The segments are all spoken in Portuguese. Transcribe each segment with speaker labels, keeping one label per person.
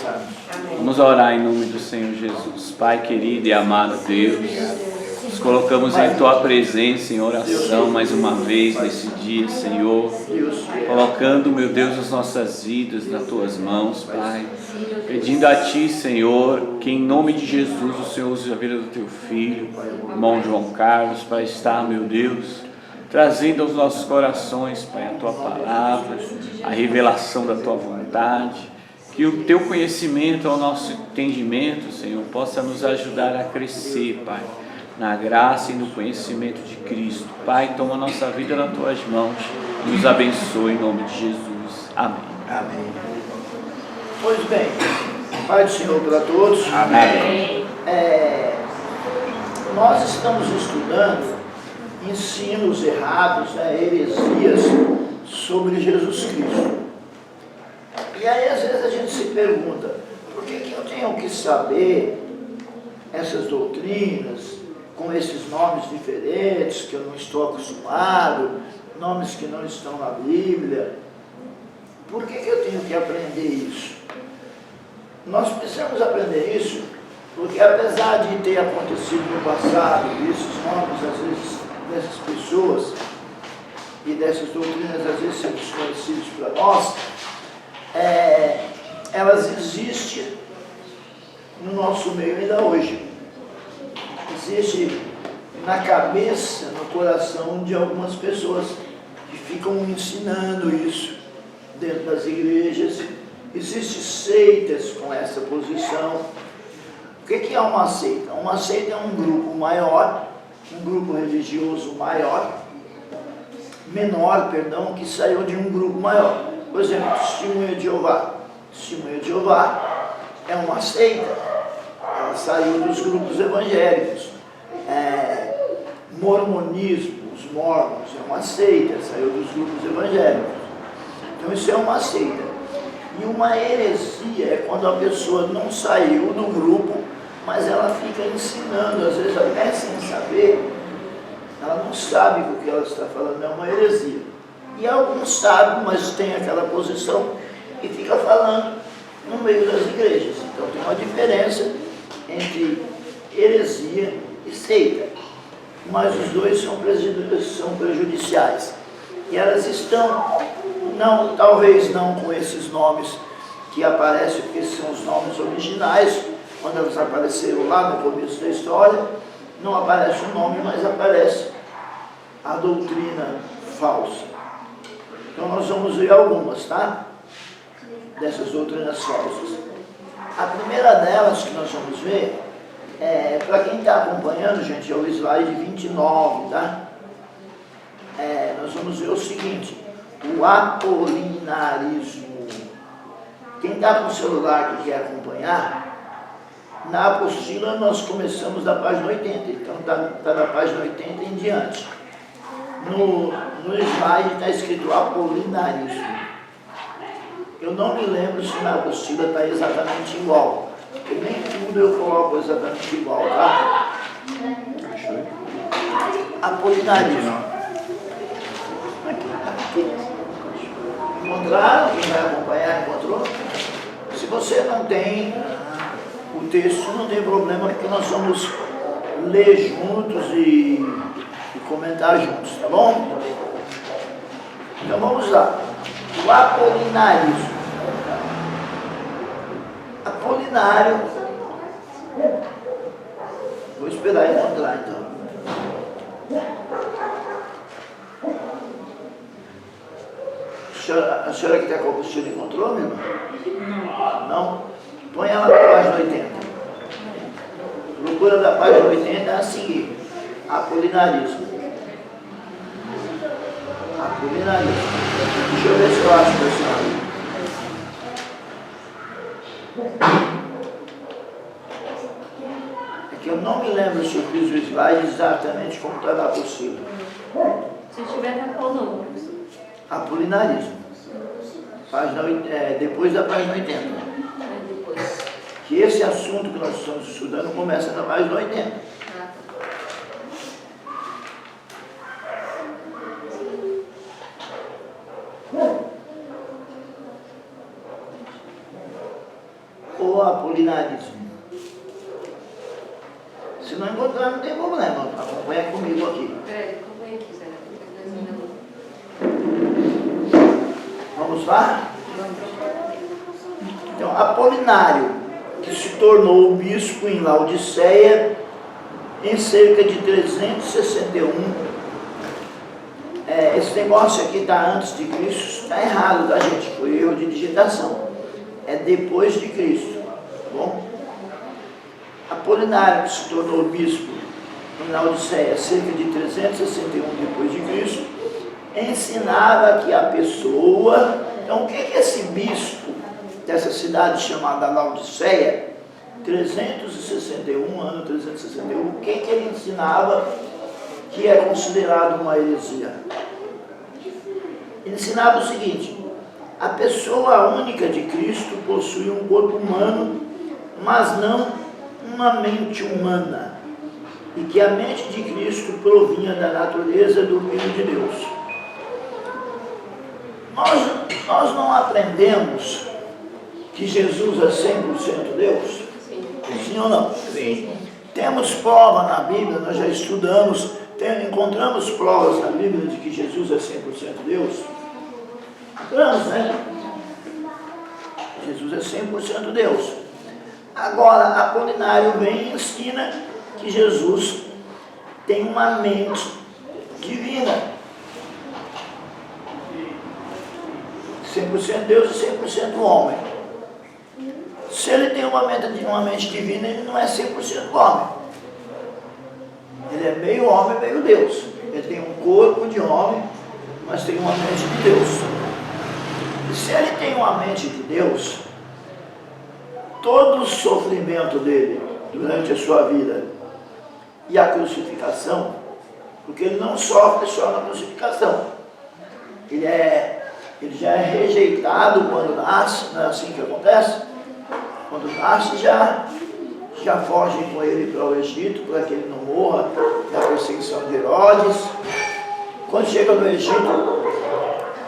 Speaker 1: começarmos.
Speaker 2: Vamos orar em nome do Senhor Jesus. Pai querido e amado Deus, nos colocamos em Tua presença em oração mais uma vez nesse dia, Senhor, colocando, meu Deus, as nossas vidas nas Tuas mãos, Pai, pedindo a Ti, Senhor, que em nome de Jesus o Senhor use a vida do Teu Filho, irmão João Carlos, para estar, meu Deus, trazendo aos nossos corações, Pai, a Tua palavra, a revelação da Tua vontade, que o Teu conhecimento, o nosso entendimento, Senhor, possa nos ajudar a crescer, Pai, na graça e no conhecimento de Cristo. Pai, toma a nossa vida nas Tuas mãos, nos abençoe em nome de Jesus. Amém.
Speaker 1: Amém. Pois bem, Pai do Senhor para todos.
Speaker 2: Amém.
Speaker 1: Nós estamos estudando ensinos errados, heresias sobre Jesus Cristo. E aí às vezes a gente se pergunta, por que eu tenho que saber essas doutrinas com esses nomes diferentes que eu não estou acostumado, nomes que não estão na Bíblia? Por que eu tenho que aprender isso? Nós precisamos aprender isso porque, apesar de ter acontecido no passado, esses nomes às vezes dessas pessoas e dessas doutrinas às vezes são desconhecidos para nós, elas existem no nosso meio ainda hoje. Existe na cabeça, no coração de algumas pessoas que ficam ensinando isso dentro das igrejas. Existem seitas com essa posição. O que é uma seita? Uma seita é um grupo maior, um grupo religioso menor, que saiu de um grupo maior. Por exemplo, Testemunha de Jeová. Testemunha de Jeová é uma seita. Ela saiu dos grupos evangélicos. Mormonismo, os mormons, é uma seita, saiu dos grupos evangélicos. Então isso é uma seita. E uma heresia é quando a pessoa não saiu do grupo, mas ela fica ensinando, às vezes até sem saber, ela não sabe o que ela está falando, é uma heresia. E alguns sabem, mas tem aquela posição e fica falando no meio das igrejas. Então tem uma diferença entre heresia e seita, mas os dois são prejudiciais. E elas estão, talvez não com esses nomes que aparecem, porque são os nomes originais, quando elas apareceram lá no começo da história, não aparece o nome, mas aparece a doutrina falsa. Então nós vamos ver algumas, tá? Dessas doutrinas falsas. A primeira delas que nós vamos ver, para quem está acompanhando, gente, é o slide 29, tá? Nós vamos ver o seguinte, o apolinarismo. Quem está com o celular que quer acompanhar, na apostila nós começamos da página 80, então está da página 80 em diante. No slide está escrito apolinarismo. Eu não me lembro se na apostila está exatamente igual, porque nem tudo eu coloco exatamente igual, tá? Apolinarismo. Encontraram? Quem vai acompanhar encontrou? Se você não tem o texto, não tem problema, porque nós vamos ler juntos e comentar juntos, tá bom? Então vamos lá. O apolinarismo. Apolinário. Vou esperar encontrar então. A senhora que está com a apostila encontrou, minha irmã? Não? Põe ela na página 80. Procura da página 80 a seguir. Apolinarismo. Apolinarismo. Deixa eu ver se eu acho, pessoal. É que eu não me lembro se eu fiz o slide exatamente como está na apostila.
Speaker 3: Se tiver, tá qual número?
Speaker 1: Apolinarismo. Página, depois da página 80.
Speaker 3: Depois.
Speaker 1: Que esse assunto que nós estamos estudando começa na página 80. ou apolinarismo? Se não encontrar, não tem problema. Acompanha comigo aqui.
Speaker 3: Acompanha aqui, Zé.
Speaker 1: Vamos lá? Então, Apolinário, que se tornou bispo em Laodiceia em cerca de 361. Esse negócio aqui está antes de Cristo, está errado, tá, gente? Foi erro de digitação. É depois de Cristo, tá bom? Apolinário, que se tornou bispo em Laodiceia cerca de 361 depois de Cristo, ensinava que a pessoa... Então, o que é esse bispo dessa cidade chamada Laodiceia, 361, ano 361, o que ele ensinava que é considerado uma heresia? Ele ensinava o seguinte: a pessoa única de Cristo possui um corpo humano, mas não uma mente humana, e que a mente de Cristo provinha da natureza do Filho de Deus. Nós não aprendemos que Jesus é 100% Deus? Sim ou não?
Speaker 2: Sim.
Speaker 1: Temos prova na Bíblia, nós já estudamos, encontramos provas na Bíblia de que Jesus é 100% Deus? Encontramos, né? Jesus é 100% Deus. Agora, Apolinário vem e ensina que Jesus tem uma mente divina. 100% Deus e 100% homem. Se ele tem uma mente divina, ele não é 100% homem. Ele é meio homem, meio Deus. Ele tem um corpo de homem, mas tem uma mente de Deus. E se ele tem uma mente de Deus, todo o sofrimento dele durante a sua vida e a crucificação, porque ele não sofre só na crucificação, ele já é rejeitado quando nasce, não é assim que acontece? Quando nasce já fogem com ele para o Egito, para que ele não morra na perseguição de Herodes. Quando chega no Egito,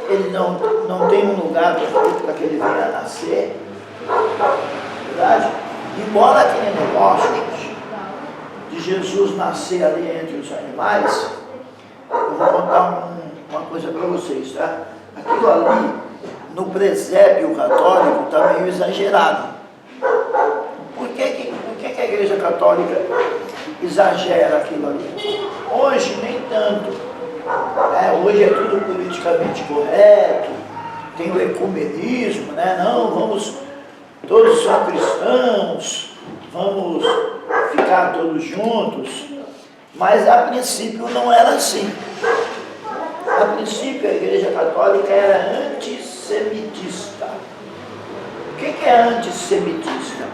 Speaker 1: ele não tem um lugar para que ele venha a nascer. Verdade? Embora aquele negócio, gente, de Jesus nascer ali entre os animais, eu vou contar uma coisa para vocês, tá? Aquilo ali, no presépio católico, está meio exagerado. Por que a Igreja Católica exagera aquilo ali? Hoje, nem tanto. Hoje é tudo politicamente correto, tem o ecumenismo, né? Não, todos são cristãos, vamos ficar todos juntos. Mas a princípio não era assim. A princípio a Igreja Católica era antissemitista. O que é antissemitista?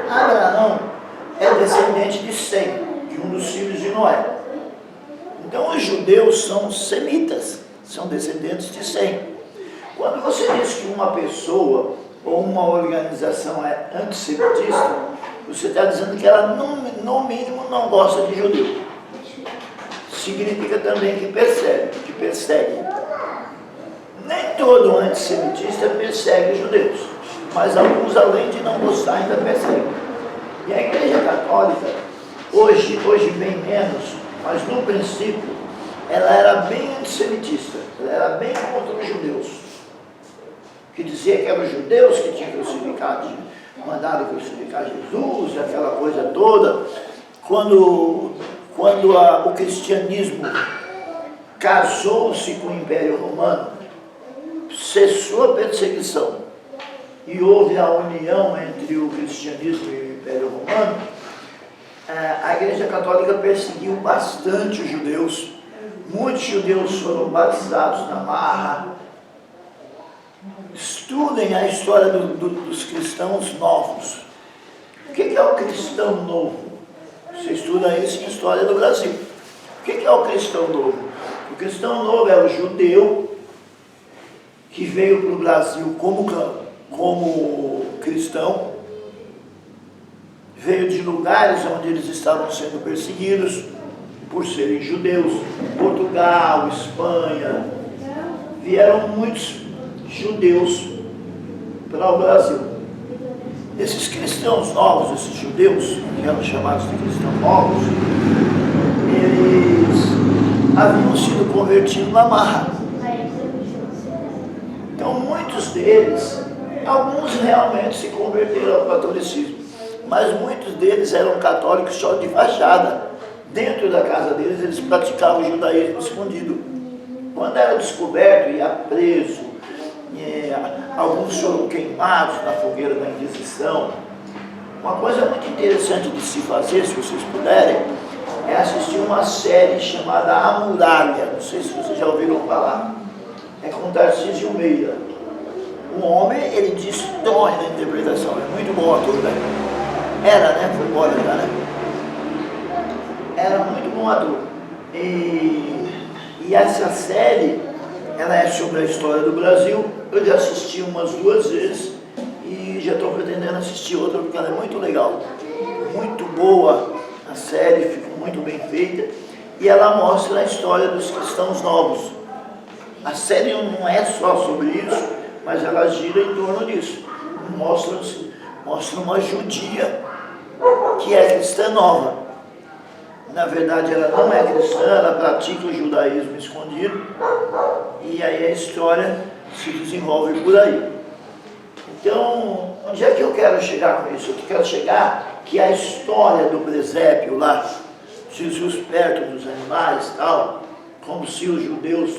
Speaker 1: Abraão é descendente de Sem, de um dos filhos de Noé. Então os judeus são semitas, são descendentes de Sem. Quando você diz que uma pessoa ou uma organização é antissemitista, você está dizendo que ela no mínimo não gosta de judeu. Significa também que persegue. Nem todo antissemitista persegue judeus, mas alguns, além de não gostar, ainda perseguem. E a Igreja Católica, hoje bem menos, mas no princípio, ela era bem antissemitista, ela era bem contra os judeus, que dizia que eram os judeus que tinham crucificado, mandado crucificar Jesus, aquela coisa toda. Quando o cristianismo casou-se com o Império Romano, cessou a perseguição e houve a união entre o cristianismo e o Império Romano, a Igreja Católica perseguiu bastante os judeus. Muitos judeus foram batizados na marra. Estudem a história dos cristãos novos. O que é o cristão novo? Você estuda isso em História do Brasil. O que é o cristão novo? O cristão novo é o judeu que veio para o Brasil como cristão, veio de lugares onde eles estavam sendo perseguidos por serem judeus. Portugal, Espanha, vieram muitos judeus para o Brasil. esses cristãos novos, esses judeus, que eram chamados de cristãos novos, eles haviam sido convertidos na marra. Então muitos deles, alguns realmente se converteram ao catolicismo, mas muitos deles eram católicos só de fachada. Dentro da casa deles, eles praticavam o judaísmo escondido. Quando era descoberto, ia preso, alguns foram queimados na fogueira da Inquisição. Uma coisa muito interessante de se fazer, se vocês puderem, é assistir uma série chamada A Muralha. Não sei se vocês já ouviram falar. É com Tarcísio Meira. O homem, ele destrói na interpretação. É muito bom ator, né? Era, né? Foi embora já, né? Era muito bom ator. E essa série, ela é sobre a história do Brasil. Eu já assisti umas 2 vezes e já estou pretendendo assistir outra porque ela é muito legal. Muito boa a série, ficou muito bem feita. E ela mostra a história dos cristãos novos. A série não é só sobre isso, mas ela gira em torno disso. Mostra uma judia que é cristã nova. Na verdade, ela não é cristã, ela pratica o judaísmo escondido. E aí a história se desenvolve por aí. Então, onde é que eu quero chegar com isso? Eu quero chegar que a história do presépio lá, Jesus perto dos animais e tal, como se os judeus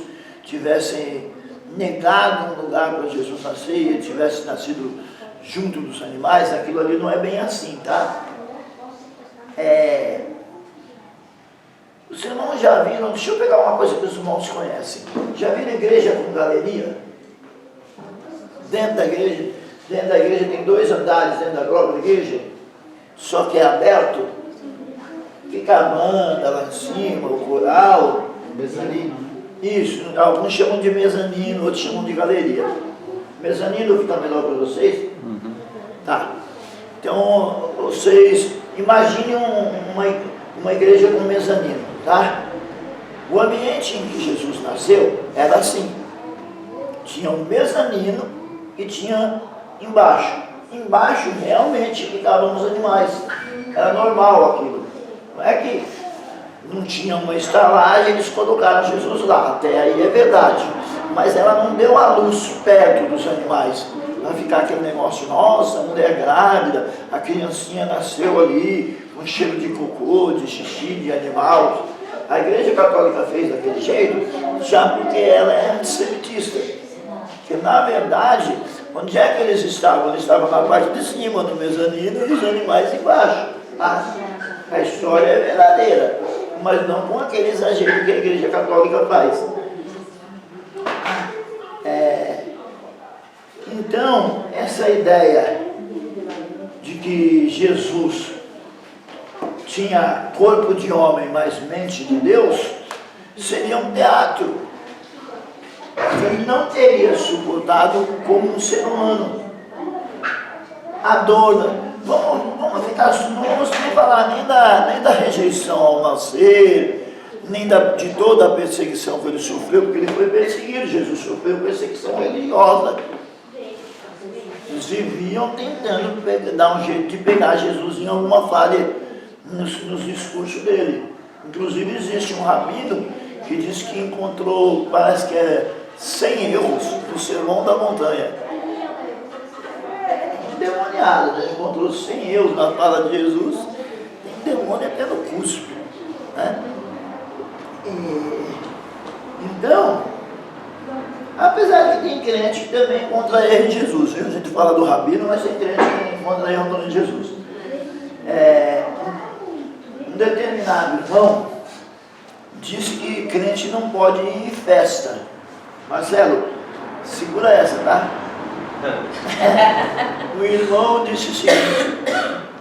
Speaker 1: tivessem negado um lugar para Jesus nascer e ele tivesse nascido junto dos animais, aquilo ali não é bem assim, tá? Os irmãos já viram, deixa eu pegar uma coisa que os irmãos conhecem. Já viram igreja com galeria? Dentro da igreja tem 2 andares dentro da própria igreja, só que é aberto. Fica a banda lá em cima, o coral, mezanino. Isso, alguns chamam de mezanino, outros chamam de galeria. Mezanino fica melhor para vocês? Tá. Então, vocês imaginem uma igreja com mezanino, tá? O ambiente em que Jesus nasceu era assim. Tinha um mezanino e tinha embaixo. Embaixo realmente ficavam os animais. Era normal aquilo. Não é que não tinha uma estalagem, eles colocaram Jesus lá. Até aí é verdade. Mas ela não deu a luz perto dos animais. Vai ficar aquele negócio, nossa, a mulher grávida, a criancinha nasceu ali, com cheiro de cocô, de xixi, de animal. A Igreja Católica fez daquele jeito, já porque ela é antissemitista. Porque, na verdade, onde é que eles estavam? Eles estavam na parte de cima, no mezanino, e os animais embaixo. A história é verdadeira, mas não com aquele exagero que a Igreja Católica faz. Então, essa ideia de que Jesus tinha corpo de homem, mas mente de Deus, seria um teatro. Ele não teria suportado como um ser humano. A dor, não vamos nem falar nem da rejeição ao nascer, nem de toda a perseguição que ele sofreu, porque ele foi perseguido. Jesus sofreu perseguição religiosa. Eles viviam tentando dar um jeito de pegar Jesus em alguma falha nos discursos dele. Inclusive existe um rabino que diz que encontrou, parece que 100 erros no Sermão da Montanha. Endemoniado, né? Encontrou 100 erros na fala de Jesus. Tem demônio até no cuspe, né? Então, apesar que tem crente que também encontra erro em Jesus, viu? A gente fala do rabino, mas tem crente que encontra erro em Jesus. Um determinado irmão disse que crente não pode ir em festa. Marcelo, segura essa, tá? O irmão disse o seguinte: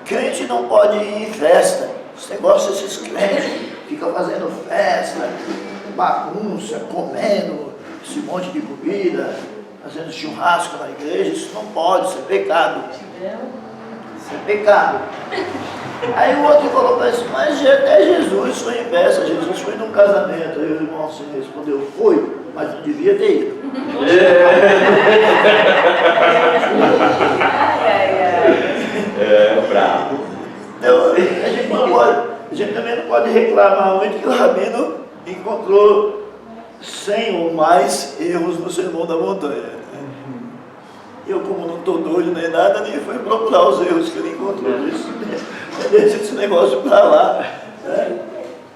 Speaker 1: crente não pode ir em festa. Você gosta desses crentes, fica fazendo festa, bagunça, comendo esse monte de comida, fazendo churrasco na igreja, isso não pode, isso é pecado. Isso é pecado. Aí o outro falou para ele, mas até Jesus foi em festa, Jesus foi num casamento. Aí o irmão assim respondeu, foi, mas não devia ter ido. reclamar muito que o Rabino encontrou 100 ou mais erros no Sermão da Montanha. Eu, como não estou doido nem nada, nem fui procurar os erros que ele encontrou. Deixa esse negócio para lá, né?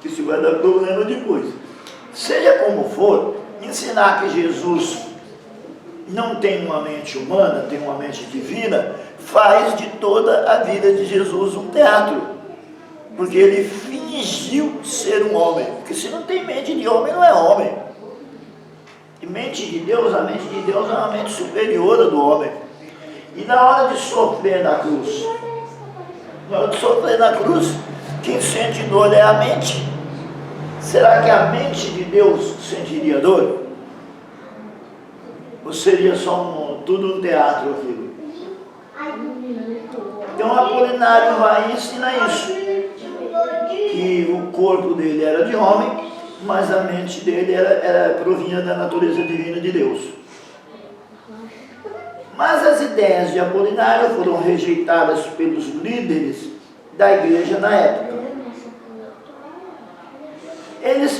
Speaker 1: Que isso vai dar problema depois. Seja como for, ensinar que Jesus não tem uma mente humana, tem uma mente divina, faz de toda a vida de Jesus um teatro. Porque ele fingiu ser um homem. Porque se não tem mente de homem, não é homem. E mente de Deus, a mente de Deus é uma mente superior à do homem. E na hora de sofrer na cruz, quem sente dor é a mente. Será que a mente de Deus sentiria dor? Ou seria só tudo um teatro aquilo? Então Apolinário vai ensinar isso, que o corpo dele era de homem, mas a mente dele provinha da natureza divina de Deus. Mas as ideias de Apolinário foram rejeitadas pelos líderes da igreja na época. Eles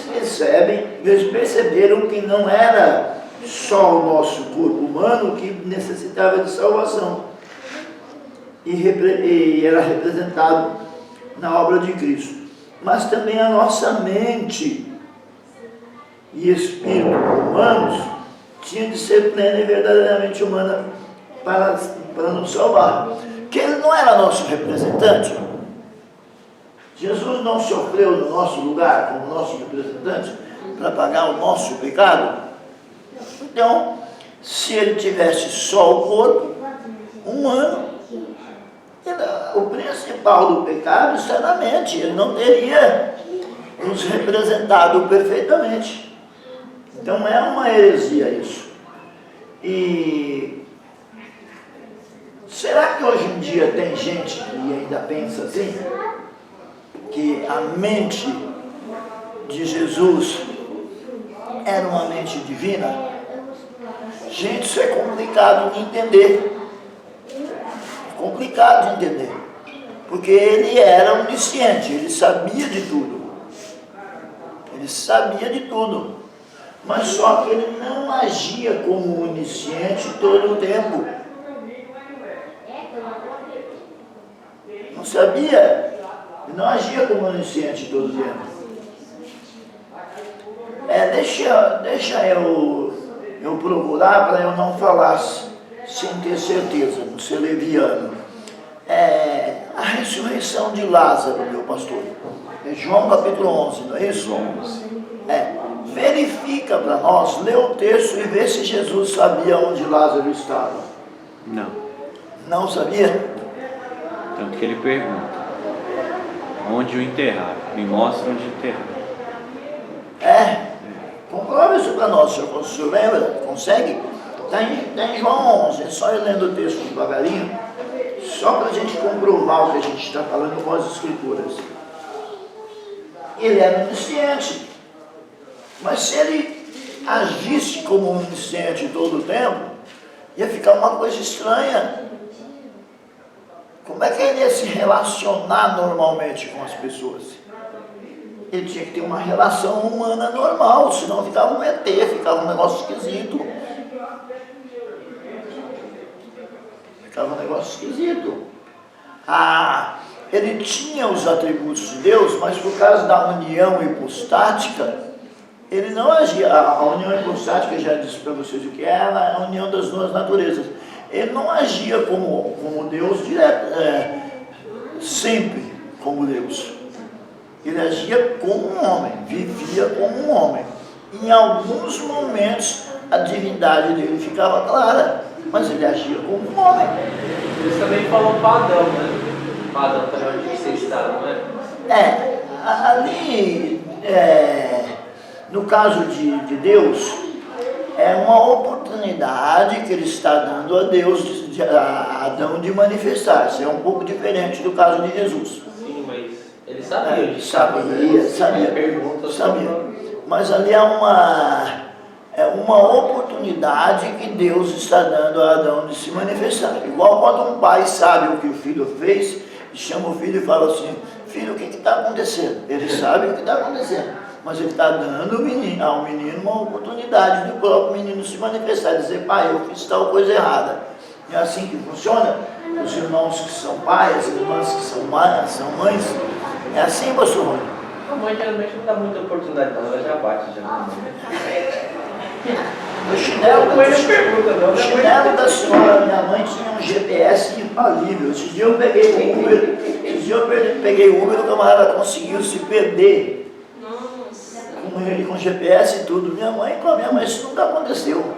Speaker 1: perceberam que não era só o nosso corpo humano que necessitava de salvação e era representado na obra de Cristo, mas também a nossa mente e espírito humanos tinha de ser plena e verdadeiramente humana para nos salvar. Que ele não era nosso representante. Jesus não sofreu no nosso lugar como nosso representante para pagar o nosso pecado. Então, se ele tivesse só o corpo humano, o principal do pecado está na mente. Ele não teria nos representado perfeitamente. Então é uma heresia isso. E será que hoje em dia tem gente que ainda pensa assim? Que a mente de Jesus era uma mente divina? Gente, isso é complicado de entender. Complicado de entender. Porque ele era onisciente, ele sabia de tudo. Ele sabia de tudo. Mas só que ele não agia como onisciente todo o tempo. Não sabia? Ele não agia como onisciente todo o tempo. Deixa eu procurar para eu não falar sem ter certeza, não ser leviano. A ressurreição de Lázaro, meu pastor. É João capítulo 11, não é isso?
Speaker 2: João 11.
Speaker 1: Verifica para nós, lê o texto e vê se Jesus sabia onde Lázaro estava.
Speaker 2: Não.
Speaker 1: Não sabia?
Speaker 2: Tanto que ele pergunta: onde o enterraram? Me mostra onde enterraram.
Speaker 1: Comprova isso para nós, o senhor lembra? Consegue? Está em João 11, é só ir lendo o texto devagarinho, só para a gente comprovar o que a gente está falando com as escrituras. Ele era onisciente, mas se ele agisse como onisciente todo o tempo, ia ficar uma coisa estranha. Como é que ele ia se relacionar normalmente com as pessoas? Ele tinha que ter uma relação humana normal, senão ficava um ET, ficava um negócio esquisito. Ficava um negócio esquisito. Ele tinha os atributos de Deus, mas por causa da união hipostática, ele não agia. A união hipostática, já disse para vocês o que é, a união das duas naturezas. Ele não agia como Deus sempre como Deus. Ele agia como um homem, vivia como um homem. Em alguns momentos a divindade dele ficava clara, mas ele agia como um homem.
Speaker 4: Eles também falam padrão, né? Padrão também onde você está, não é?
Speaker 1: Ali, no caso de Deus, é uma oportunidade que ele está dando a Deus, a Adão, de manifestar-se. É um pouco diferente do caso de Jesus.
Speaker 4: Sim, mas ele sabia disso.
Speaker 1: Sabia. Mas ali é uma oportunidade que Deus está dando a Adão de se manifestar. Igual quando um pai sabe o que o filho fez, chama o filho e fala assim: filho, o que está acontecendo? Ele sabe o que está acontecendo, mas ele está dando ao menino uma oportunidade do próprio menino se manifestar, dizer, pai, eu fiz tal coisa errada. É assim que funciona? Os irmãos que são pais, as irmãs que são mães, é assim, pastor Rony?
Speaker 4: A mãe geralmente não dá muita oportunidade, não, ela já bate já.
Speaker 1: O chinelo,
Speaker 4: pergunta, não.
Speaker 1: o chinelo da senhora, minha mãe, tinha um GPS infalível. Esse dia eu peguei o Uber, o camarada conseguiu se perder. Com GPS e tudo. Com a minha mãe isso nunca aconteceu.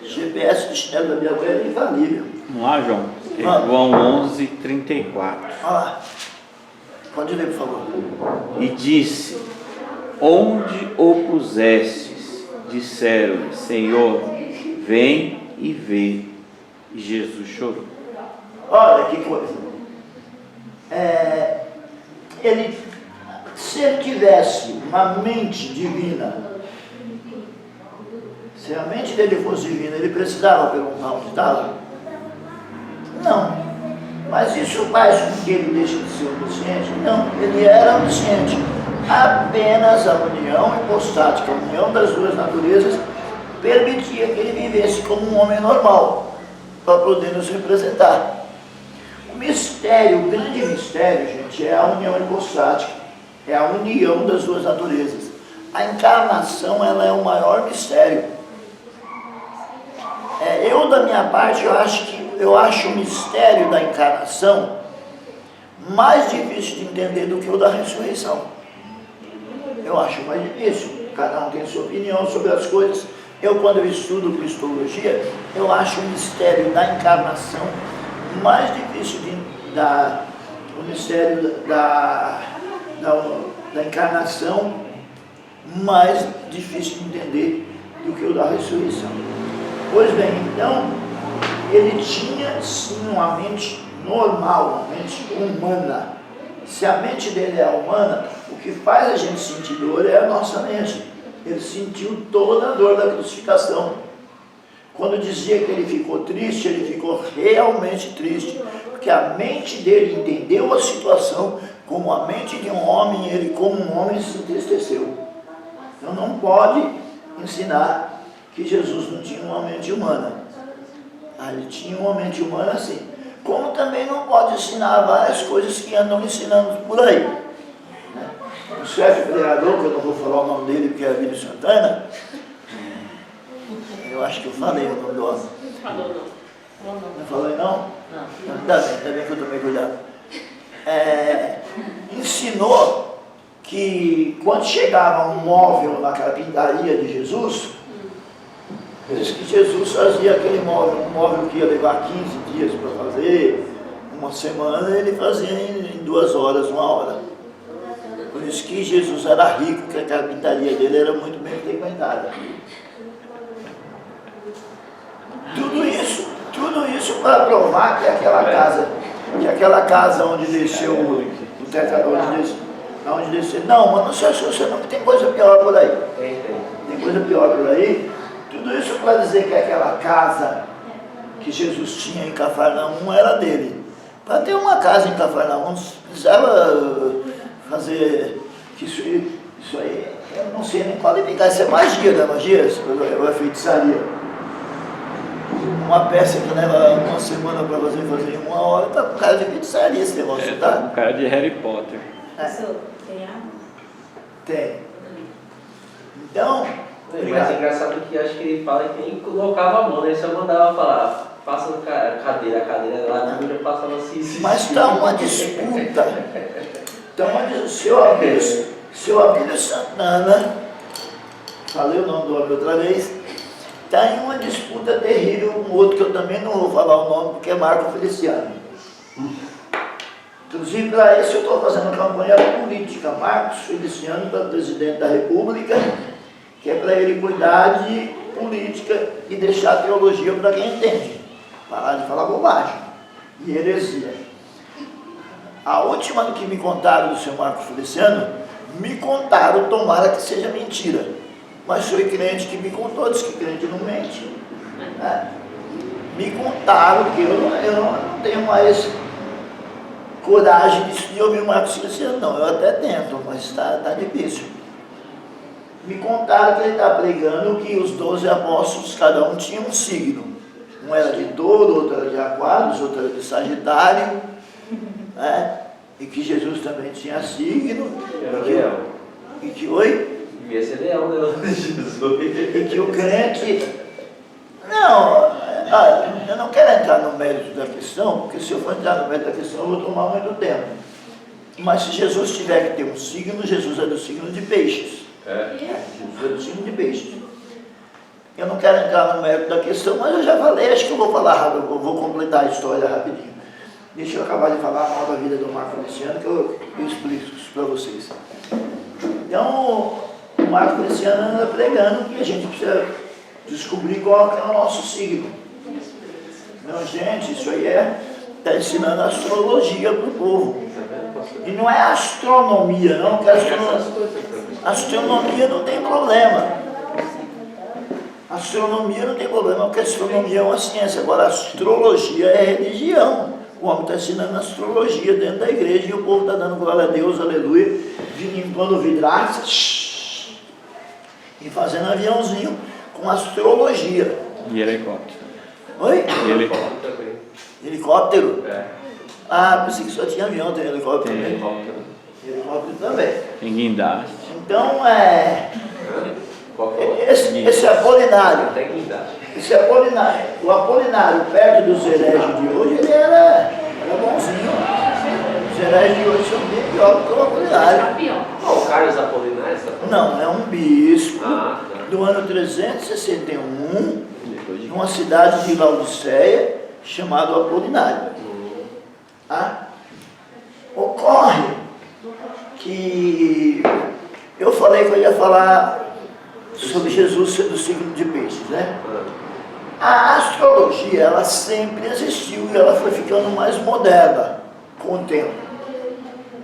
Speaker 1: GPS do chinelo da minha mãe é infalível.
Speaker 2: Vamos lá, João. João 11:34.
Speaker 1: Olha lá. Pode ler, por favor.
Speaker 2: E disse: onde o pusestes? Disseram-lhe: Senhor, vem e vê. E Jesus chorou.
Speaker 1: Olha que coisa. Se ele tivesse uma mente divina, se a mente dele fosse divina, ele precisava perguntar onde estava? Não. Mas isso faz com que ele deixe de ser onisciente? Não, ele era onisciente. Apenas a união hipostática, a união das duas naturezas, permitia que ele vivesse como um homem normal, para poder nos representar. O mistério, o grande mistério, gente, é a união hipostática, é a união das duas naturezas. A encarnação, ela é o maior mistério. Eu, da minha parte, eu acho o mistério da encarnação mais difícil de entender do que o da ressurreição. Eu acho mais difícil. Cada um tem sua opinião sobre as coisas. Quando eu estudo cristologia, eu acho o mistério da encarnação mais difícil o mistério da encarnação mais difícil de entender do que o da ressurreição. Pois bem, então, ele tinha sim uma mente normal, uma mente humana. Se a mente dele é humana, o que faz a gente sentir dor é a nossa mente. Ele sentiu toda a dor da crucificação. Quando dizia que ele ficou triste, ele ficou realmente triste, porque a mente dele entendeu a situação como a mente de um homem, e ele como um homem se entristeceu. Então não pode ensinar que Jesus não tinha uma mente humana. Ele tinha uma mente humana sim. Como também não pode ensinar várias coisas que andam ensinando por aí. Né? O chefe vereador, que eu não vou falar o nome dele, porque é Abílio Santana, eu acho que eu falei o nome do homem.
Speaker 3: Falou não.
Speaker 1: Não falei não? Não. Ainda bem que eu tomei cuidado. Ensinou que quando chegava um móvel na carpintaria de Jesus, diz que Jesus fazia aquele móvel, um móvel que ia levar 15 dias para fazer, uma semana, ele fazia em 2 horas, 1 hora. Por isso que Jesus era rico, que a carpintaria dele era muito bem frequentada. Tudo isso para provar que aquela casa onde desceu o teclador, onde desceu, não, mas não se assusta não, que tem coisa pior por aí. Tem coisa pior por aí. Tudo isso para dizer que aquela casa que Jesus tinha em Cafarnaum era dele. Para ter uma casa em Cafarnaum, precisava fazer isso aí, eu não sei nem qualificar, isso é magia, da magia, ou é feitiçaria. Uma peça que leva 1 semana para fazer em 1 hora, tá com cara de feitiçaria esse negócio, tá?
Speaker 2: Com cara de Harry Potter.
Speaker 3: Professor, tem água?
Speaker 1: Tem. Então,
Speaker 4: mas é engraçado que acho que ele fala que nem colocava a mão, ele só mandava falar, passa a cadeira lá, eu já passava assim.
Speaker 1: Mas está uma disputa. Seu Abílio Santana, falei o nome do homem outra vez, está em uma disputa terrível com outro que eu também não vou falar o nome, porque é Marco Feliciano. Inclusive, para esse eu estou fazendo campanha política, Marcos Feliciano, para presidente da República, que é para ele cuidar de política e deixar a teologia para quem entende. Parar de falar bobagem e heresia. A última que me contaram do seu Marcos Feliciano, me contaram, tomara que seja mentira. Mas foi crente que me contou, disse que crente não mente. Me contaram que eu não tenho mais coragem de ouvir o Marcos Cristiano, não. Eu até tento, mas está difícil. Me contaram que ele está pregando que os 12 apóstolos, cada um tinha um signo. Um era de touro, outro era de aquários, outro era de sagitário, né? E que Jesus também tinha signo.
Speaker 4: Era leão.
Speaker 1: E que, oi?
Speaker 4: Devia ser leão, né? Jesus.
Speaker 1: E que o crente... Não, eu não quero entrar no mérito da questão, porque se eu for entrar no mérito da questão, eu vou tomar muito tempo. Mas se Jesus tiver que ter um signo, Jesus é do signo de peixes. Jesus é do signo de peixes. Eu não quero entrar no mérito da questão, mas eu já falei, acho que eu vou falar rápido, eu vou completar a história rapidinho. Deixa eu acabar de falar a nova vida do Marco Cristiano, que eu explico isso para vocês. Então, o Marco Cristiano anda pregando que a gente precisa descobrir qual é o nosso signo. Não, gente, isso aí está ensinando astrologia para o povo. E não é astronomia, não, porque astronomia não tem problema. Astronomia não tem problema, porque a astronomia é uma ciência. Agora, a astrologia é religião. O homem está ensinando astrologia dentro da igreja e o povo está dando glória a Deus, aleluia, limpando vidraças e fazendo aviãozinho com astrologia.
Speaker 2: E helicóptero.
Speaker 1: Oi?
Speaker 2: E helicóptero.
Speaker 1: Helicóptero?
Speaker 4: É.
Speaker 1: Ah, pensei que só tinha avião, tem helicóptero
Speaker 2: Tem.
Speaker 1: também. Helicóptero também.
Speaker 2: Tem guindaste.
Speaker 1: Então,
Speaker 4: Qual que é?
Speaker 1: esse Apolinário,
Speaker 4: Até guindaste.
Speaker 1: esse Apolinário, o Apolinário, perto dos hereges de hoje, ele era bonzinho. Os hereges de hoje são bem pior do que o Apolinário.
Speaker 4: Ah, o Carlos Apolinário, você tá falando?
Speaker 1: Não, é um bispo
Speaker 4: Ah, tá.
Speaker 1: do ano 361, numa cidade de Laodiceia, chamado Apolinário. Tá? Ocorre que eu falei que eu ia falar sobre Jesus ser do signo de peixes, né? A astrologia, ela sempre existiu e ela foi ficando mais moderna com o tempo.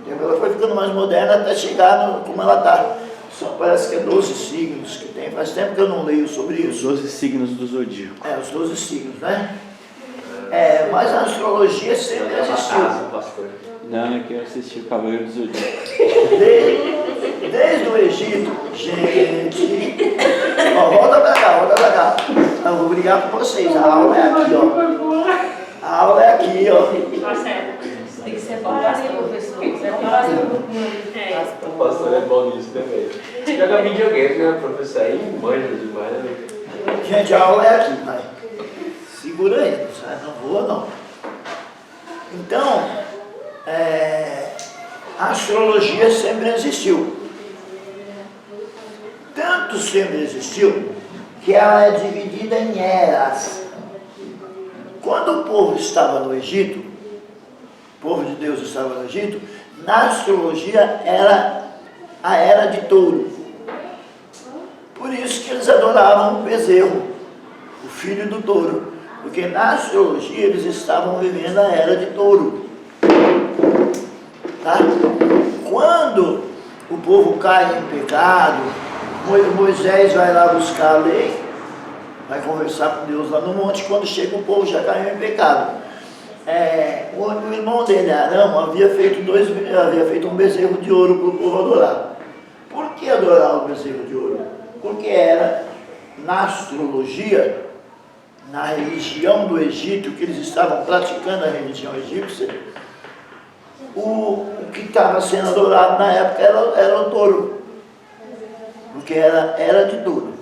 Speaker 1: Ela foi ficando mais moderna até chegar no, como ela está. Parece que é 12 signos que tem. Faz tempo que eu não leio sobre isso.
Speaker 2: 12 signos do zodíaco.
Speaker 1: Os 12 signos, né? Mas a astrologia sempre existiu.
Speaker 2: Não, é que eu assisti o Cavaleiro do Zodíaco.
Speaker 1: Desde o Egito, gente. Ó, volta pra cá. Eu vou brigar com vocês. A aula é aqui, ó. A aula é aqui, ó.
Speaker 3: Tem que ser bom pastor, professor.
Speaker 4: O pastor é bom nisso também. Joga videogame, né, professor? Aí manja demais, né?
Speaker 1: Gente, a aula é aqui, vai. Segura aí, não vou não. Então, a astrologia sempre existiu. Tanto sempre existiu que ela é dividida em eras. Quando o povo estava no Egito, o povo de Deus estava no Egito, na astrologia era a era de touro. Por isso que eles adoravam o bezerro, o filho do touro. Porque na astrologia eles estavam vivendo a era de touro. Tá? Quando o povo cai em pecado, Moisés vai lá buscar a lei, vai conversar com Deus lá no monte. Quando chega o povo já caiu em pecado. O irmão dele, Arão, havia feito um bezerro de ouro para o povo adorar. Por que adorar o bezerro de ouro? Porque era, na astrologia, na religião do Egito, que eles estavam praticando a religião egípcia, o que estava sendo adorado na época era o touro, porque era de touro.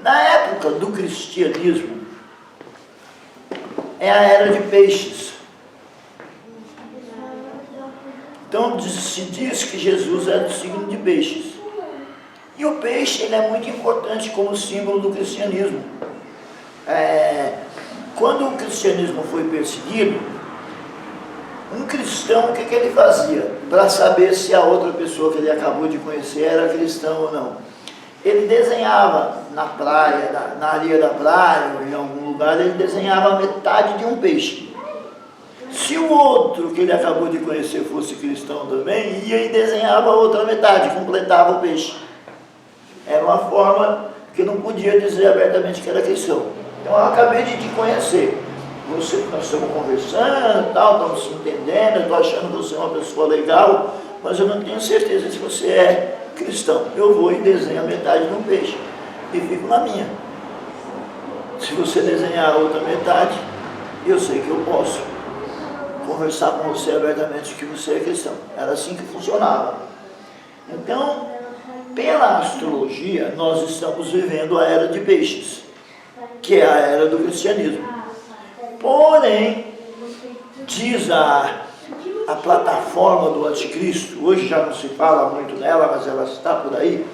Speaker 1: Na época do cristianismo, é a era de peixes. Então se diz que Jesus é do signo de peixes. E o peixe ele é muito importante como símbolo do cristianismo. Quando o cristianismo foi perseguido, um cristão, o que ele fazia? Para saber se a outra pessoa que ele acabou de conhecer era cristão ou não. Ele desenhava na praia, na areia da praia, ou em algum lugar, ele desenhava metade de um peixe. Se o outro que ele acabou de conhecer fosse cristão também, ia e desenhava a outra metade, completava o peixe. Era uma forma que não podia dizer abertamente que era cristão. Então eu acabei de te conhecer. nós estamos conversando, tal, estamos se entendendo, eu estou achando você uma pessoa legal, mas eu não tenho certeza se você é cristão. Eu vou e desenho a metade de um peixe e fico na minha. Se você desenhar a outra metade, eu sei que eu posso conversar com você abertamente que você é cristão. Era assim que funcionava. Então, pela astrologia, nós estamos vivendo a era de peixes, que é a era do cristianismo. Porém, diz a plataforma do anticristo, hoje já não se fala muito nela, mas ela está por aí,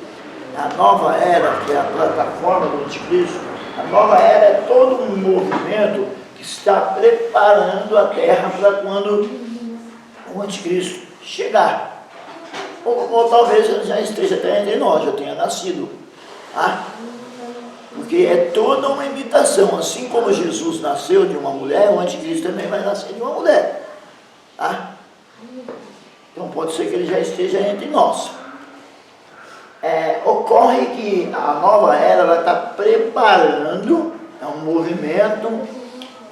Speaker 1: a nova era, que é a plataforma do anticristo, a nova era é todo um movimento que está preparando a terra para quando o anticristo chegar. Ou talvez ele já esteja até entre nós, já tenha nascido. Tá? Porque é toda uma imitação. Assim como Jesus nasceu de uma mulher, o anticristo também vai nascer de uma mulher. Tá? Então pode ser que ele já esteja entre nós. Ocorre que a nova era está preparando, é um movimento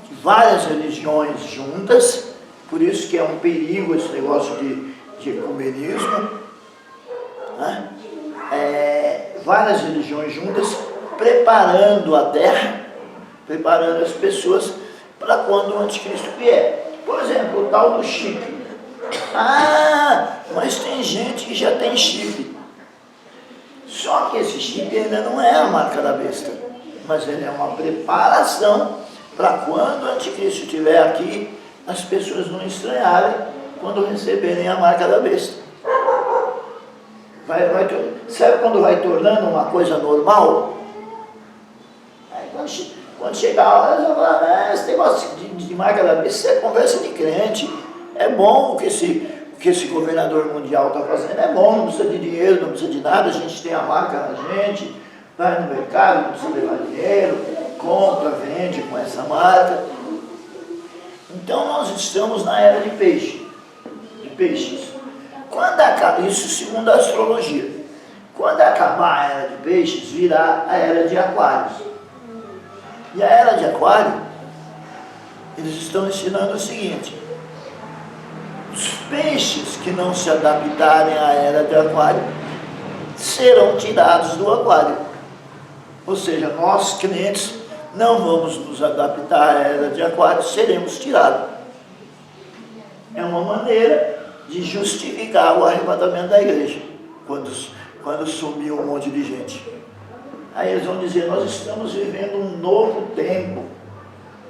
Speaker 1: de várias religiões juntas, por isso que é um perigo esse negócio de ecumenismo, né? Várias religiões juntas, preparando a terra, preparando as pessoas para quando o anticristo vier. Por exemplo, o tal do chip. Mas tem gente que já tem chip. Só que esse chip ainda não é a marca da besta, mas ele é uma preparação para quando o anticristo estiver aqui, as pessoas não estranharem quando receberem a marca da besta. Sabe quando vai tornando uma coisa normal? Aí quando chegar a hora, você vai falar, esse negócio de marca da besta é conversa de crente. É bom o que esse governador mundial está fazendo, é bom, não precisa de dinheiro, não precisa de nada, a gente tem a marca na gente, vai no mercado, não precisa levar dinheiro, compra, vende com essa marca. Então nós estamos na era de peixes. Quando acabar, isso segundo a astrologia, quando acabar a era de peixes, virá a era de aquários. E a era de aquário, eles estão ensinando o seguinte: os peixes que não se adaptarem à era de aquário serão tirados do aquário. Ou seja, nós crentes não vamos nos adaptar à era de aquário, seremos tirados. É uma maneira de justificar o arrebatamento da igreja, quando sumiu um monte de gente. Aí eles vão dizer, nós estamos vivendo um novo tempo,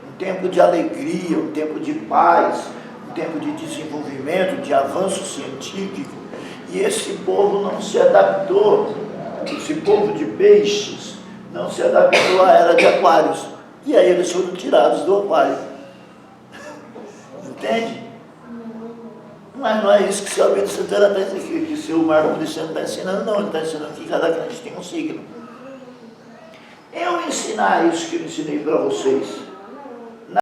Speaker 1: um tempo de alegria, um tempo de paz, um tempo de desenvolvimento, de avanço científico, e esse povo não se adaptou, esse povo de peixes não se adaptou à era de aquários, e aí eles foram tirados do aquário. Entende? Mas não é isso que o seu amigo Santana está ensinando, que o seu Marco Luciano está ensinando, não, ele está ensinando que cada crente tem um signo. Eu ensinar isso que eu ensinei para vocês,